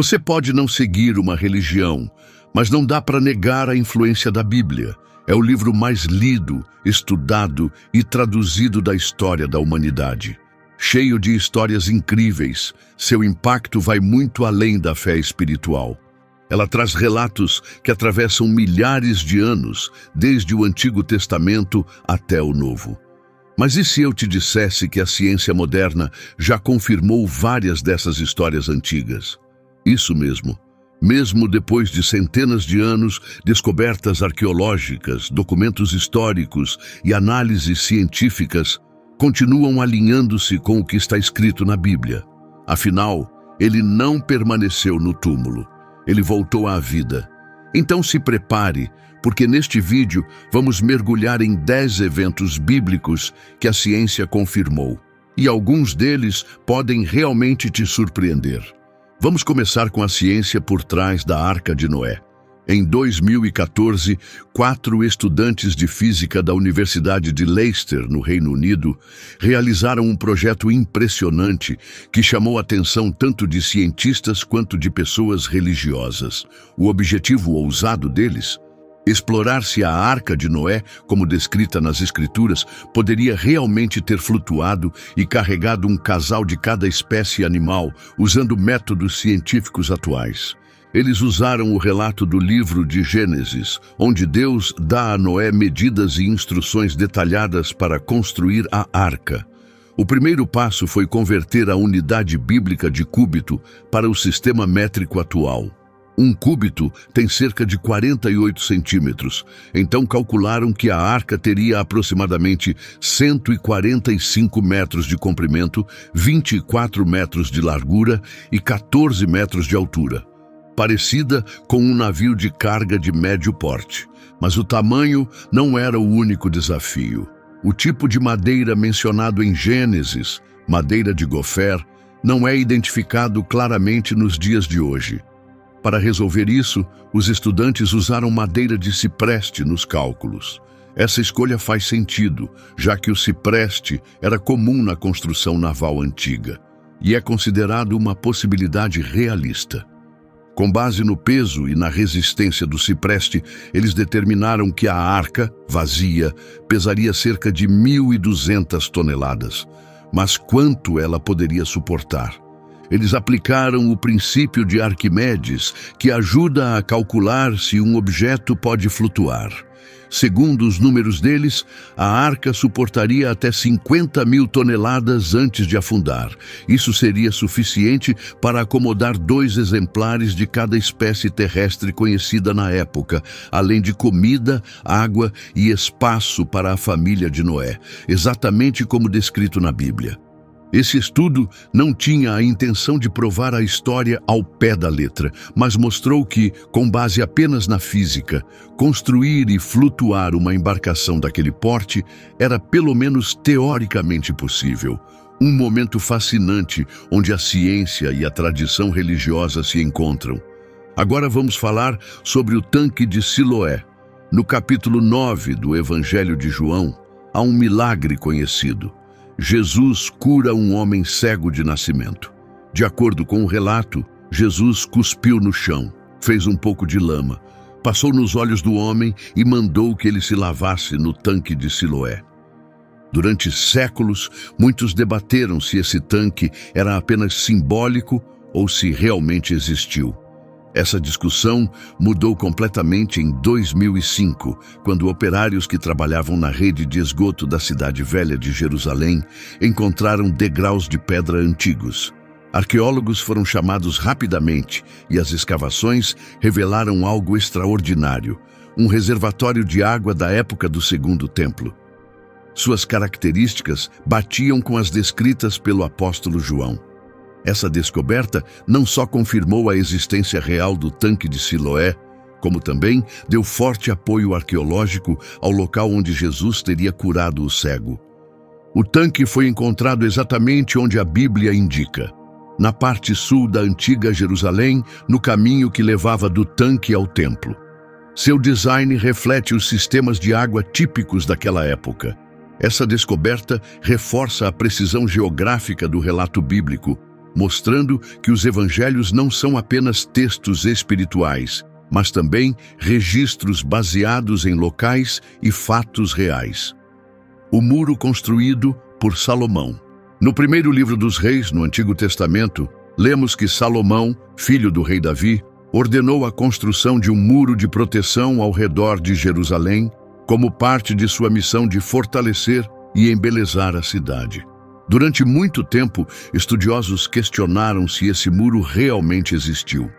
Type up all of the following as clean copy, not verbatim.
Você pode não seguir uma religião, mas não dá para negar a influência da Bíblia. É o livro mais lido, estudado e traduzido da história da humanidade. Cheio de histórias incríveis, seu impacto vai muito além da fé espiritual. Ela traz relatos que atravessam milhares de anos, desde o Antigo Testamento até o Novo. Mas e se eu te dissesse que a ciência moderna já confirmou várias dessas histórias antigas? Isso mesmo. Mesmo depois de centenas de anos, descobertas arqueológicas, documentos históricos e análises científicas continuam alinhando-se com o que está escrito na Bíblia. Afinal, ele não permaneceu no túmulo. Ele voltou à vida. Então se prepare, porque neste vídeo vamos mergulhar em 10 eventos bíblicos que a ciência confirmou. E alguns deles podem realmente te surpreender. Vamos começar com a ciência por trás da Arca de Noé. Em 2014, 4 estudantes de física da Universidade de Leicester, no Reino Unido, realizaram um projeto impressionante que chamou a atenção tanto de cientistas quanto de pessoas religiosas. O objetivo ousado deles? Explorar se a Arca de Noé, como descrita nas Escrituras, poderia realmente ter flutuado e carregado um casal de cada espécie animal, usando métodos científicos atuais. Eles usaram o relato do livro de Gênesis, onde Deus dá a Noé medidas e instruções detalhadas para construir a arca. O primeiro passo foi converter a unidade bíblica de cúbito para o sistema métrico atual. Um cúbito tem cerca de 48 centímetros, então calcularam que a arca teria aproximadamente 145 metros de comprimento, 24 metros de largura e 14 metros de altura. Parecida com um navio de carga de médio porte. Mas o tamanho não era o único desafio. O tipo de madeira mencionado em Gênesis, madeira de gofer, não é identificado claramente nos dias de hoje. Para resolver isso, os estudantes usaram madeira de cipreste nos cálculos. Essa escolha faz sentido, já que o cipreste era comum na construção naval antiga, e é considerado uma possibilidade realista. Com base no peso e na resistência do cipreste, eles determinaram que a arca, vazia, pesaria cerca de 1.200 toneladas. Mas quanto ela poderia suportar? Eles aplicaram o princípio de Arquimedes, que ajuda a calcular se um objeto pode flutuar. Segundo os números deles, a arca suportaria até 50.000 toneladas antes de afundar. Isso seria suficiente para acomodar 2 exemplares de cada espécie terrestre conhecida na época, além de comida, água e espaço para a família de Noé, exatamente como descrito na Bíblia. Esse estudo não tinha a intenção de provar a história ao pé da letra, mas mostrou que, com base apenas na física, construir e flutuar uma embarcação daquele porte era pelo menos teoricamente possível. Um momento fascinante onde a ciência e a tradição religiosa se encontram. Agora vamos falar sobre o tanque de Siloé. No capítulo 9 do Evangelho de João, há um milagre conhecido. Jesus cura um homem cego de nascimento. De acordo com o relato, Jesus cuspiu no chão, fez um pouco de lama, passou nos olhos do homem e mandou que ele se lavasse no tanque de Siloé. Durante séculos, muitos debateram se esse tanque era apenas simbólico ou se realmente existiu. Essa discussão mudou completamente em 2005, quando operários que trabalhavam na rede de esgoto da Cidade Velha de Jerusalém encontraram degraus de pedra antigos. Arqueólogos foram chamados rapidamente e as escavações revelaram algo extraordinário, um reservatório de água da época do Segundo Templo. Suas características batiam com as descritas pelo apóstolo João. Essa descoberta não só confirmou a existência real do tanque de Siloé, como também deu forte apoio arqueológico ao local onde Jesus teria curado o cego. O tanque foi encontrado exatamente onde a Bíblia indica, na parte sul da antiga Jerusalém, no caminho que levava do tanque ao templo. Seu design reflete os sistemas de água típicos daquela época. Essa descoberta reforça a precisão geográfica do relato bíblico, mostrando que os evangelhos não são apenas textos espirituais, mas também registros baseados em locais e fatos reais. O muro construído por Salomão. No primeiro livro dos Reis, no Antigo Testamento, lemos que Salomão, filho do rei Davi, ordenou a construção de um muro de proteção ao redor de Jerusalém, como parte de sua missão de fortalecer e embelezar a cidade. Durante muito tempo, estudiosos questionaram se esse muro realmente existiu,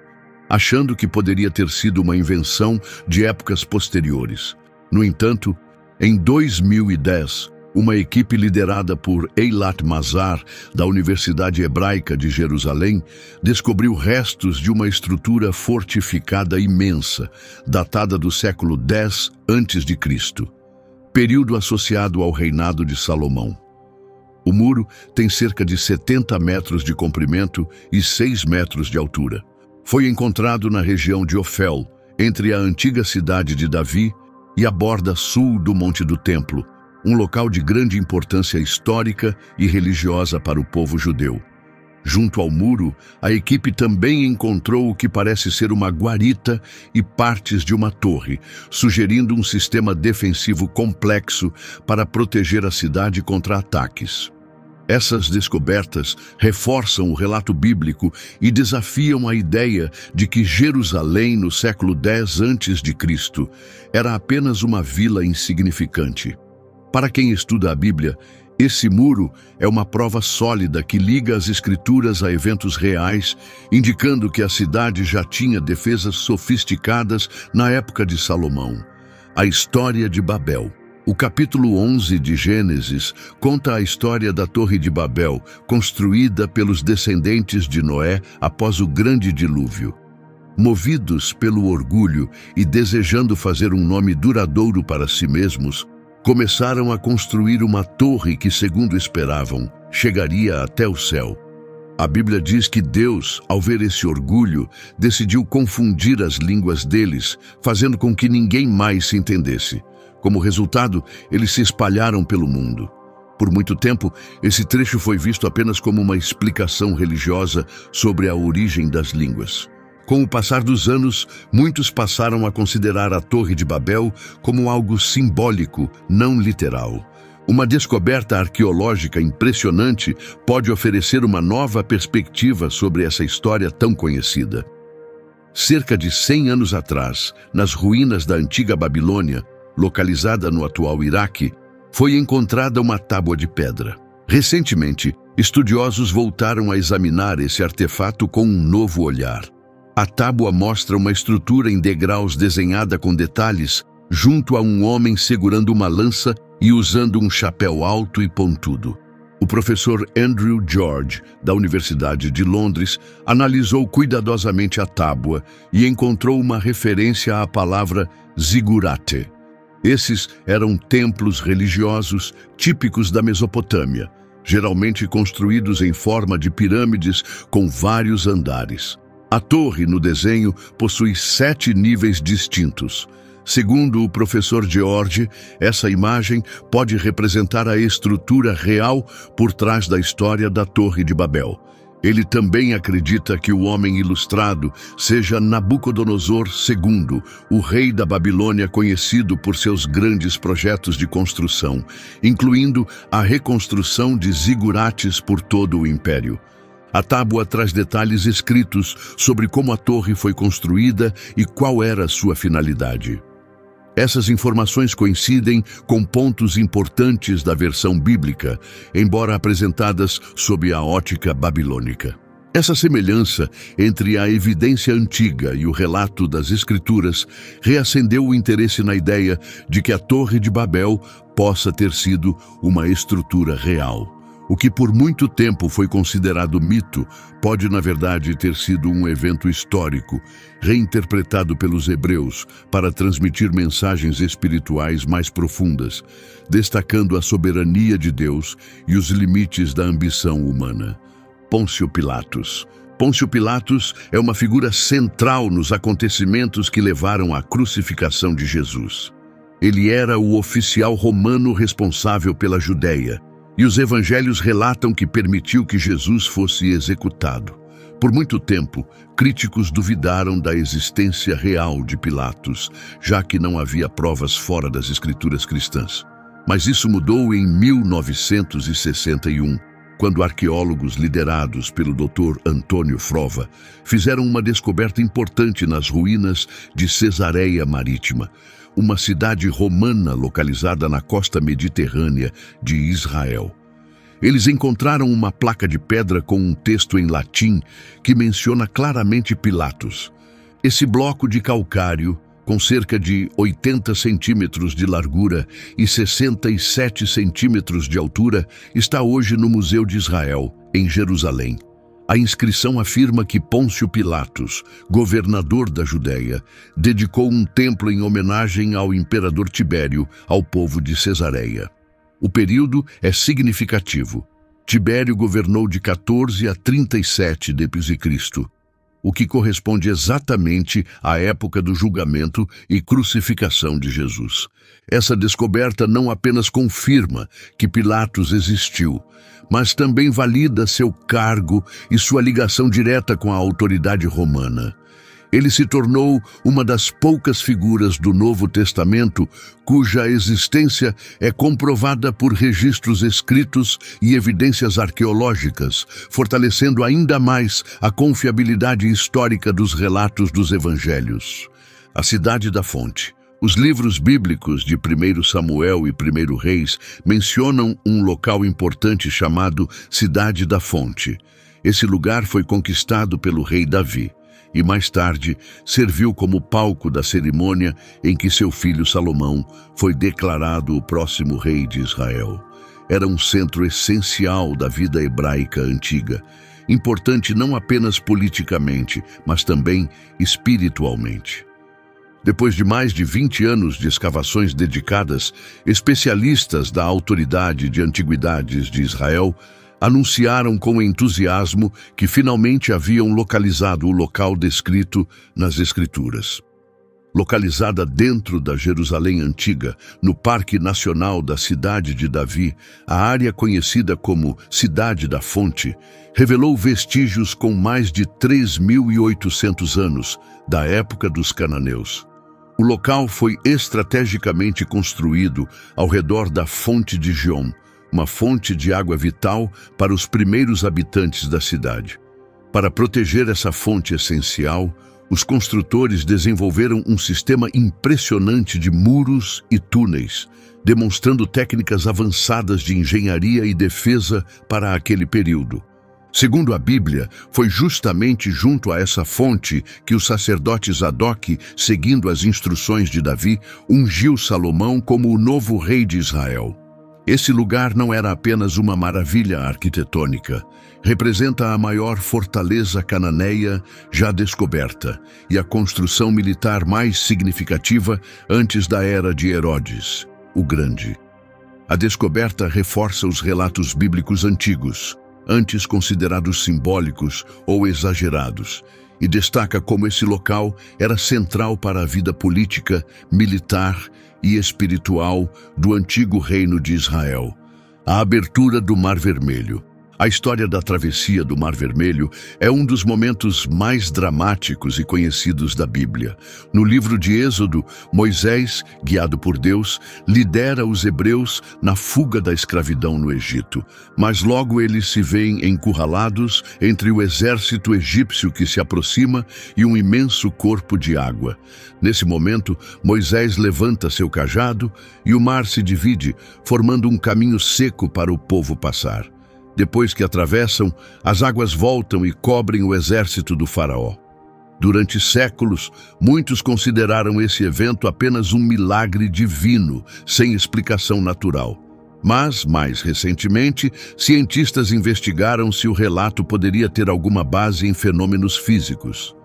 achando que poderia ter sido uma invenção de épocas posteriores. No entanto, em 2010, uma equipe liderada por Eilat Mazar, da Universidade Hebraica de Jerusalém, descobriu restos de uma estrutura fortificada imensa, datada do século X a.C., período associado ao reinado de Salomão. O muro tem cerca de 70 metros de comprimento e 6 metros de altura. Foi encontrado na região de Ofel, entre a antiga cidade de Davi e a borda sul do Monte do Templo, um local de grande importância histórica e religiosa para o povo judeu. Junto ao muro, a equipe também encontrou o que parece ser uma guarita e partes de uma torre, sugerindo um sistema defensivo complexo para proteger a cidade contra ataques. Essas descobertas reforçam o relato bíblico e desafiam a ideia de que Jerusalém, no século X a.C., era apenas uma vila insignificante. Para quem estuda a Bíblia, esse muro é uma prova sólida que liga as Escrituras a eventos reais, indicando que a cidade já tinha defesas sofisticadas na época de Salomão. A história de Babel. O capítulo 11 de Gênesis conta a história da Torre de Babel, construída pelos descendentes de Noé após o grande dilúvio. Movidos pelo orgulho e desejando fazer um nome duradouro para si mesmos, começaram a construir uma torre que, segundo esperavam, chegaria até o céu. A Bíblia diz que Deus, ao ver esse orgulho, decidiu confundir as línguas deles, fazendo com que ninguém mais se entendesse. Como resultado, eles se espalharam pelo mundo. Por muito tempo, esse trecho foi visto apenas como uma explicação religiosa sobre a origem das línguas. Com o passar dos anos, muitos passaram a considerar a Torre de Babel como algo simbólico, não literal. Uma descoberta arqueológica impressionante pode oferecer uma nova perspectiva sobre essa história tão conhecida. Cerca de 100 anos atrás, nas ruínas da antiga Babilônia, localizada no atual Iraque, foi encontrada uma tábua de pedra. Recentemente, estudiosos voltaram a examinar esse artefato com um novo olhar. A tábua mostra uma estrutura em degraus desenhada com detalhes, junto a um homem segurando uma lança e usando um chapéu alto e pontudo. O professor Andrew George, da Universidade de Londres, analisou cuidadosamente a tábua e encontrou uma referência à palavra zigurate. Esses eram templos religiosos típicos da Mesopotâmia, geralmente construídos em forma de pirâmides com vários andares. A torre, no desenho, possui 7 níveis distintos. Segundo o professor George, essa imagem pode representar a estrutura real por trás da história da Torre de Babel. Ele também acredita que o homem ilustrado seja Nabucodonosor II, o rei da Babilônia conhecido por seus grandes projetos de construção, incluindo a reconstrução de zigurates por todo o império. A tábua traz detalhes escritos sobre como a torre foi construída e qual era sua finalidade. Essas informações coincidem com pontos importantes da versão bíblica, embora apresentadas sob a ótica babilônica. Essa semelhança entre a evidência antiga e o relato das Escrituras reacendeu o interesse na ideia de que a Torre de Babel possa ter sido uma estrutura real. O que por muito tempo foi considerado mito pode, na verdade, ter sido um evento histórico, reinterpretado pelos hebreus para transmitir mensagens espirituais mais profundas, destacando a soberania de Deus e os limites da ambição humana. Pôncio Pilatos. Pôncio Pilatos é uma figura central nos acontecimentos que levaram à crucificação de Jesus. Ele era o oficial romano responsável pela Judéia, E os evangelhos relatam que permitiu que Jesus fosse executado. Por muito tempo, críticos duvidaram da existência real de Pilatos, já que não havia provas fora das escrituras cristãs. Mas isso mudou em 1961, quando arqueólogos liderados pelo Dr. Antônio Frova fizeram uma descoberta importante nas ruínas de Cesareia Marítima, uma cidade romana localizada na costa mediterrânea de Israel. Eles encontraram uma placa de pedra com um texto em latim que menciona claramente Pilatos. Esse bloco de calcário, com cerca de 80 centímetros de largura e 67 centímetros de altura, está hoje no Museu de Israel, em Jerusalém. A inscrição afirma que Pôncio Pilatos, governador da Judéia, dedicou um templo em homenagem ao imperador Tibério ao povo de Cesareia. O período é significativo. Tibério governou de 14 a 37 d.C., o que corresponde exatamente à época do julgamento e crucificação de Jesus. Essa descoberta não apenas confirma que Pilatos existiu, mas também valida seu cargo e sua ligação direta com a autoridade romana. Ele se tornou uma das poucas figuras do Novo Testamento cuja existência é comprovada por registros escritos e evidências arqueológicas, fortalecendo ainda mais a confiabilidade histórica dos relatos dos evangelhos. A cidade da fonte. Os livros bíblicos de 1 Samuel e 1 Reis mencionam um local importante chamado Cidade da Fonte. Esse lugar foi conquistado pelo rei Davi e mais tarde serviu como palco da cerimônia em que seu filho Salomão foi declarado o próximo rei de Israel. Era um centro essencial da vida hebraica antiga, importante não apenas politicamente, mas também espiritualmente. Depois de mais de 20 anos de escavações dedicadas, especialistas da Autoridade de Antiguidades de Israel anunciaram com entusiasmo que finalmente haviam localizado o local descrito nas Escrituras. Localizada dentro da Jerusalém Antiga, no Parque Nacional da Cidade de Davi, a área conhecida como Cidade da Fonte revelou vestígios com mais de 3.800 anos da época dos cananeus. O local foi estrategicamente construído ao redor da Fonte de Giom, uma fonte de água vital para os primeiros habitantes da cidade. Para proteger essa fonte essencial, os construtores desenvolveram um sistema impressionante de muros e túneis, demonstrando técnicas avançadas de engenharia e defesa para aquele período. Segundo a Bíblia, foi justamente junto a essa fonte que o sacerdote Zadok, seguindo as instruções de Davi, ungiu Salomão como o novo rei de Israel. Esse lugar não era apenas uma maravilha arquitetônica, representa a maior fortaleza cananeia já descoberta e a construção militar mais significativa antes da era de Herodes, o Grande. A descoberta reforça os relatos bíblicos antigos, antes considerados simbólicos ou exagerados, e destaca como esse local era central para a vida política, militar e espiritual do antigo reino de Israel. A abertura do Mar Vermelho. A história da travessia do Mar Vermelho é um dos momentos mais dramáticos e conhecidos da Bíblia. No livro de Êxodo, Moisés, guiado por Deus, lidera os hebreus na fuga da escravidão no Egito. Mas logo eles se veem encurralados entre o exército egípcio que se aproxima e um imenso corpo de água. Nesse momento, Moisés levanta seu cajado e o mar se divide, formando um caminho seco para o povo passar. Depois que atravessam, as águas voltam e cobrem o exército do faraó. Durante séculos, muitos consideraram esse evento apenas um milagre divino, sem explicação natural. Mas, mais recentemente, cientistas investigaram se o relato poderia ter alguma base em fenômenos físicos.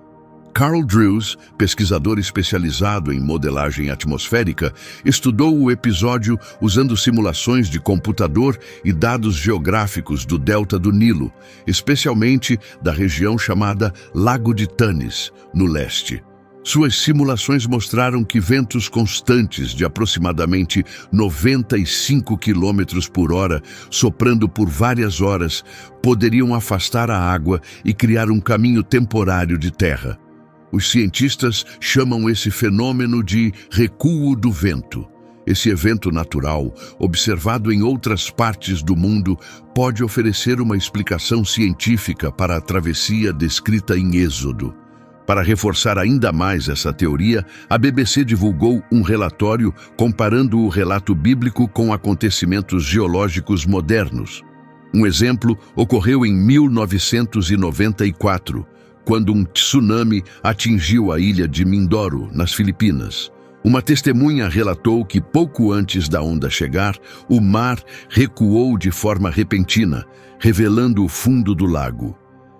Carl Drews, pesquisador especializado em modelagem atmosférica, estudou o episódio usando simulações de computador e dados geográficos do delta do Nilo, especialmente da região chamada Lago de Tanis, no leste. Suas simulações mostraram que ventos constantes de aproximadamente 95 km por hora, soprando por várias horas, poderiam afastar a água e criar um caminho temporário de terra. Os cientistas chamam esse fenômeno de recuo do vento. Esse evento natural, observado em outras partes do mundo, pode oferecer uma explicação científica para a travessia descrita em Êxodo. Para reforçar ainda mais essa teoria, a BBC divulgou um relatório comparando o relato bíblico com acontecimentos geológicos modernos. Um exemplo ocorreu em 1994, quando um tsunami atingiu a ilha de Mindoro, nas Filipinas. Uma testemunha relatou que pouco antes da onda chegar, o mar recuou de forma repentina, revelando o fundo do lago.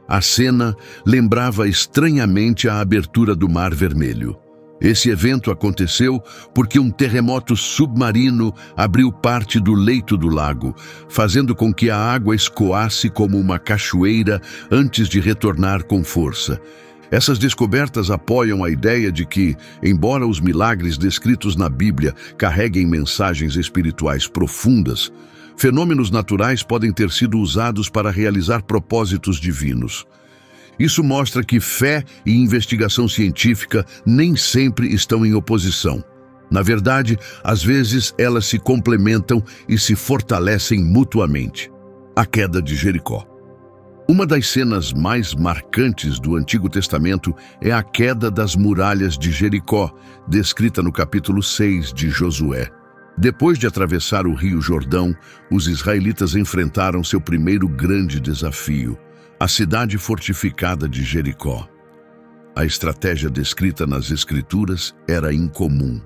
A cena lembrava estranhamente a abertura do Mar Vermelho. Esse evento aconteceu porque um terremoto submarino abriu parte do leito do lago, fazendo com que a água escoasse como uma cachoeira antes de retornar com força. Essas descobertas apoiam a ideia de que, embora os milagres descritos na Bíblia carreguem mensagens espirituais profundas, fenômenos naturais podem ter sido usados para realizar propósitos divinos. Isso mostra que fé e investigação científica nem sempre estão em oposição. Na verdade, às vezes elas se complementam e se fortalecem mutuamente. A queda de Jericó. Uma das cenas mais marcantes do Antigo Testamento é a queda das muralhas de Jericó, descrita no capítulo 6 de Josué. Depois de atravessar o Rio Jordão, os israelitas enfrentaram seu primeiro grande desafio, a cidade fortificada de Jericó. A estratégia descrita nas Escrituras era incomum.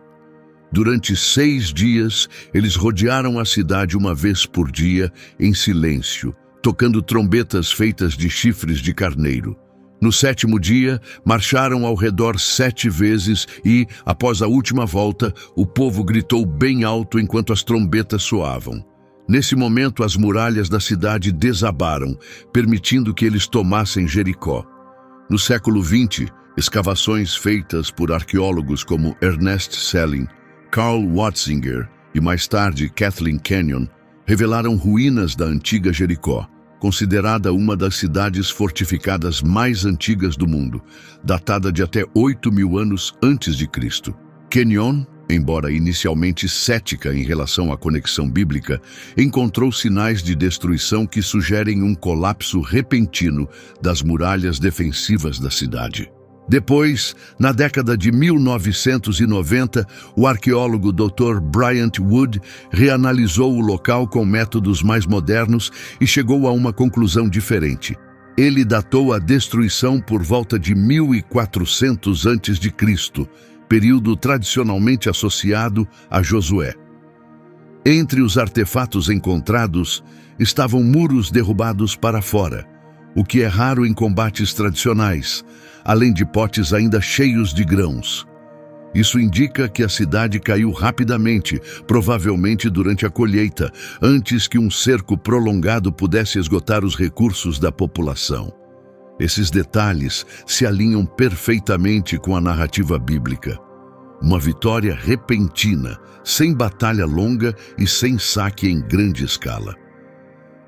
Durante 6 dias, eles rodearam a cidade uma vez por dia, em silêncio, tocando trombetas feitas de chifres de carneiro. No 7º dia, marcharam ao redor 7 vezes e, após a última volta, o povo gritou bem alto enquanto as trombetas soavam. Nesse momento, as muralhas da cidade desabaram, permitindo que eles tomassem Jericó. No século XX, escavações feitas por arqueólogos como Ernest Selling, Carl Watzinger e mais tarde Kathleen Kenyon revelaram ruínas da antiga Jericó, considerada uma das cidades fortificadas mais antigas do mundo, datada de até 8.000 anos antes de Cristo. Kenyon, embora inicialmente cética em relação à conexão bíblica, encontrou sinais de destruição que sugerem um colapso repentino das muralhas defensivas da cidade. Depois, na década de 1990, o arqueólogo Dr. Bryant Wood reanalisou o local com métodos mais modernos e chegou a uma conclusão diferente. Ele datou a destruição por volta de 1400 a.C., período tradicionalmente associado a Josué. Entre os artefatos encontrados estavam muros derrubados para fora, o que é raro em combates tradicionais, além de potes ainda cheios de grãos. Isso indica que a cidade caiu rapidamente, provavelmente durante a colheita, antes que um cerco prolongado pudesse esgotar os recursos da população. Esses detalhes se alinham perfeitamente com a narrativa bíblica. Uma vitória repentina, sem batalha longa e sem saque em grande escala.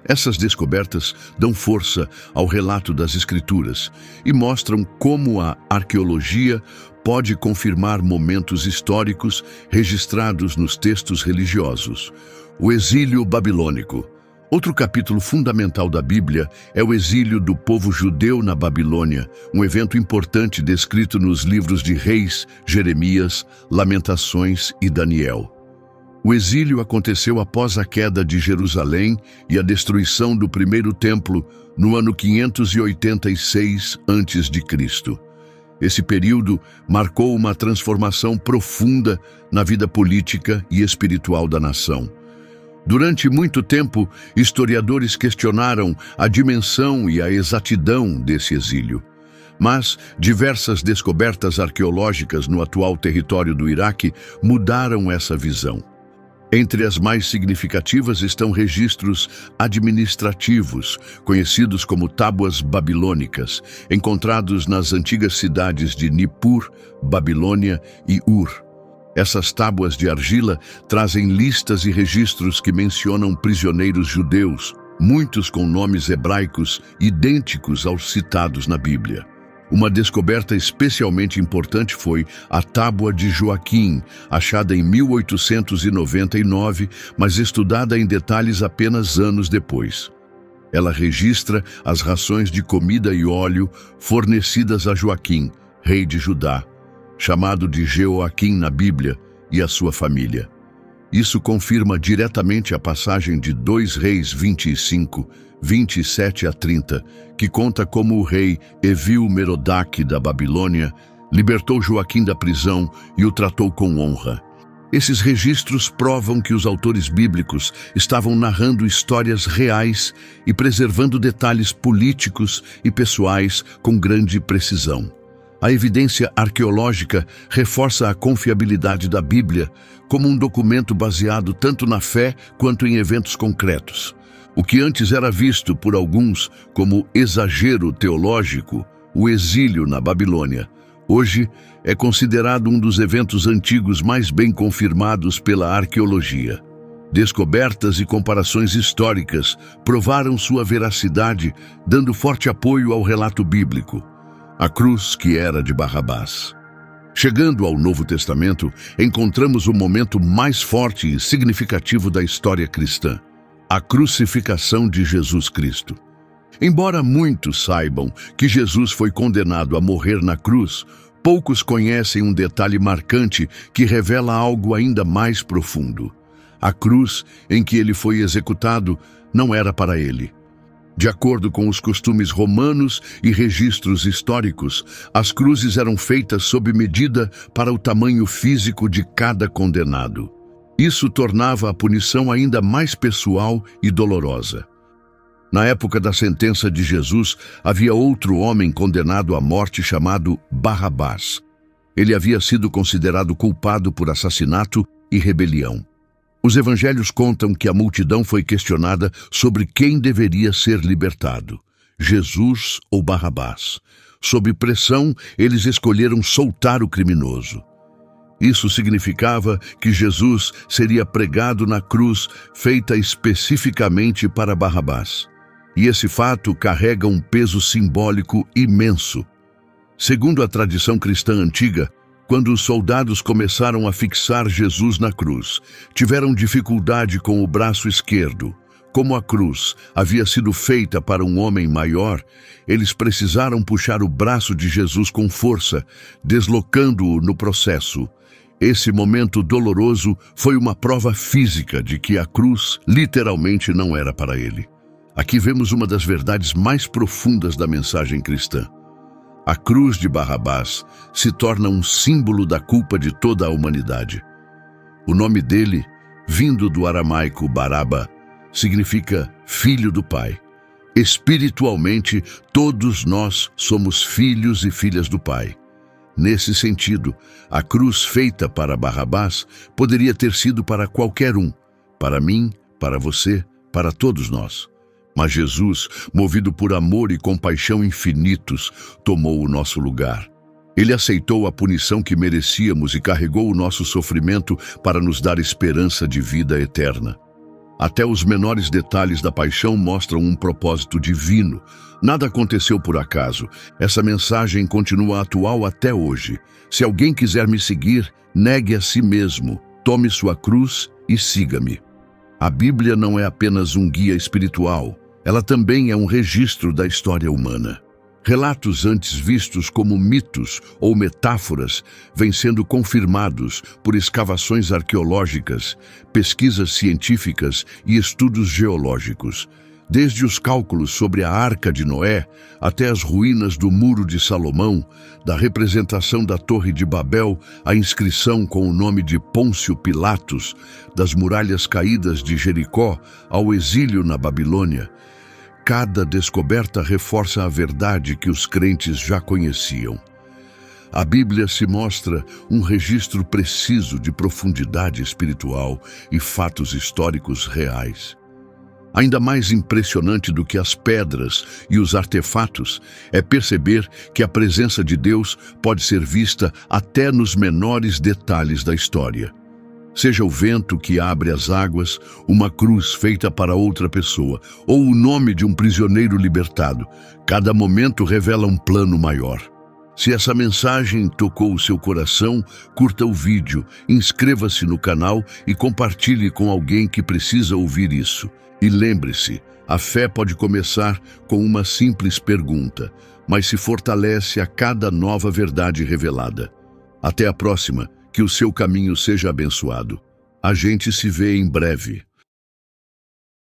Essas descobertas dão força ao relato das Escrituras e mostram como a arqueologia pode confirmar momentos históricos registrados nos textos religiosos. O exílio babilônico. Outro capítulo fundamental da Bíblia é o exílio do povo judeu na Babilônia, um evento importante descrito nos livros de Reis, Jeremias, Lamentações e Daniel. O exílio aconteceu após a queda de Jerusalém e a destruição do primeiro templo no ano 586 a.C. Esse período marcou uma transformação profunda na vida política e espiritual da nação. Durante muito tempo, historiadores questionaram a dimensão e a exatidão desse exílio. Mas diversas descobertas arqueológicas no atual território do Iraque mudaram essa visão. Entre as mais significativas estão registros administrativos, conhecidos como tábuas babilônicas, encontrados nas antigas cidades de Nippur, Babilônia e Ur. Essas tábuas de argila trazem listas e registros que mencionam prisioneiros judeus, muitos com nomes hebraicos idênticos aos citados na Bíblia. Uma descoberta especialmente importante foi a Tábua de Joaquim, achada em 1899, mas estudada em detalhes apenas anos depois. Ela registra as rações de comida e óleo fornecidas a Joaquim, rei de Judá, chamado de Jeoaquim na Bíblia, e a sua família. Isso confirma diretamente a passagem de 2 Reis 25, 27 a 30, que conta como o rei Evil-Merodach da Babilônia libertou Joaquim da prisão e o tratou com honra. Esses registros provam que os autores bíblicos estavam narrando histórias reais e preservando detalhes políticos e pessoais com grande precisão. A evidência arqueológica reforça a confiabilidade da Bíblia como um documento baseado tanto na fé quanto em eventos concretos. O que antes era visto por alguns como exagero teológico, o exílio na Babilônia, hoje é considerado um dos eventos antigos mais bem confirmados pela arqueologia. Descobertas e comparações históricas provaram sua veracidade, dando forte apoio ao relato bíblico. A cruz que era de Barrabás. Chegando ao Novo Testamento, encontramos o momento mais forte e significativo da história cristã: a crucificação de Jesus Cristo. Embora muitos saibam que Jesus foi condenado a morrer na cruz, poucos conhecem um detalhe marcante que revela algo ainda mais profundo. A cruz em que ele foi executado não era para ele. De acordo com os costumes romanos e registros históricos, as cruzes eram feitas sob medida para o tamanho físico de cada condenado. Isso tornava a punição ainda mais pessoal e dolorosa. Na época da sentença de Jesus, havia outro homem condenado à morte chamado Barrabás. Ele havia sido considerado culpado por assassinato e rebelião. Os evangelhos contam que a multidão foi questionada sobre quem deveria ser libertado, Jesus ou Barrabás. Sob pressão, eles escolheram soltar o criminoso. Isso significava que Jesus seria pregado na cruz feita especificamente para Barrabás. E esse fato carrega um peso simbólico imenso. Segundo a tradição cristã antiga, quando os soldados começaram a fixar Jesus na cruz, tiveram dificuldade com o braço esquerdo. Como a cruz havia sido feita para um homem maior, eles precisaram puxar o braço de Jesus com força, deslocando-o no processo. Esse momento doloroso foi uma prova física de que a cruz literalmente não era para ele. Aqui vemos uma das verdades mais profundas da mensagem cristã. A cruz de Barrabás se torna um símbolo da culpa de toda a humanidade. O nome dele, vindo do aramaico Baraba, significa filho do Pai. Espiritualmente, todos nós somos filhos e filhas do Pai. Nesse sentido, a cruz feita para Barrabás poderia ter sido para qualquer um, para mim, para você, para todos nós. Mas Jesus, movido por amor e compaixão infinitos, tomou o nosso lugar. Ele aceitou a punição que merecíamos e carregou o nosso sofrimento para nos dar esperança de vida eterna. Até os menores detalhes da paixão mostram um propósito divino. Nada aconteceu por acaso. Essa mensagem continua atual até hoje. Se alguém quiser me seguir, negue a si mesmo, tome sua cruz e siga-me. A Bíblia não é apenas um guia espiritual. Ela também é um registro da história humana. Relatos antes vistos como mitos ou metáforas vêm sendo confirmados por escavações arqueológicas, pesquisas científicas e estudos geológicos. Desde os cálculos sobre a Arca de Noé até as ruínas do Muro de Salomão, da representação da Torre de Babel à inscrição com o nome de Pôncio Pilatos, das muralhas caídas de Jericó ao exílio na Babilônia, cada descoberta reforça a verdade que os crentes já conheciam. A Bíblia se mostra um registro preciso de profundidade espiritual e fatos históricos reais. Ainda mais impressionante do que as pedras e os artefatos é perceber que a presença de Deus pode ser vista até nos menores detalhes da história. Seja o vento que abre as águas, uma cruz feita para outra pessoa, ou o nome de um prisioneiro libertado, cada momento revela um plano maior. Se essa mensagem tocou o seu coração, curta o vídeo, inscreva-se no canal e compartilhe com alguém que precisa ouvir isso. E lembre-se, a fé pode começar com uma simples pergunta, mas se fortalece a cada nova verdade revelada. Até a próxima, que o seu caminho seja abençoado. A gente se vê em breve.